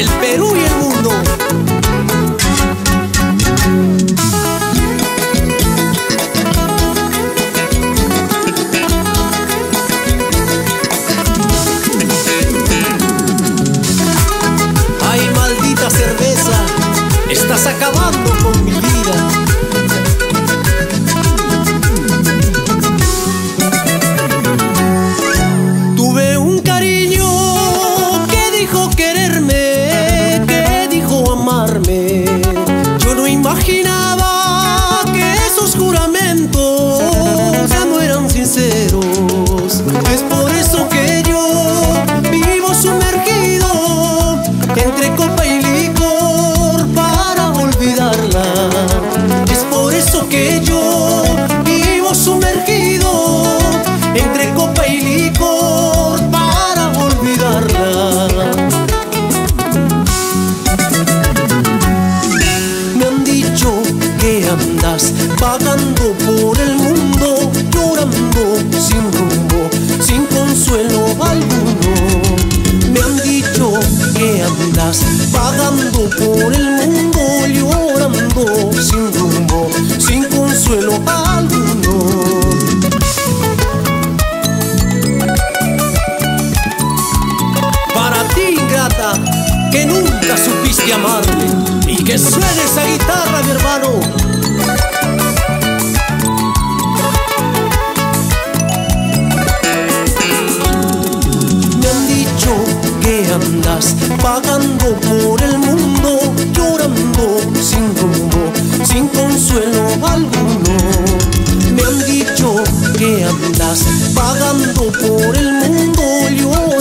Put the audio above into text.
el Perú y el mundo. Ay, maldita cerveza, estás acabando con mi vida. Tuve un cariño que dijo quererme, que dijo amarme. Yo no imaginaba que esos juramentos ya no eran sinceros. Es por eso que yo vivo sumergido entre copa y licor para olvidarla. Es por eso que yo vivo sumergido entre copa y licor para olvidarla. Me han dicho que andas vagando por el mundo, llorando sin rumbo, sin consuelo alguno. Me han dicho que andas vagando por el mundo, llorando sin rumbo, sin consuelo alguno. Para ti, ingrata, que nunca supiste amarme, y que suene esa guitarra, mi hermano. Que andas vagando por el mundo, llorando sin rumbo, sin consuelo alguno. Me han dicho que andas vagando por el mundo, llorando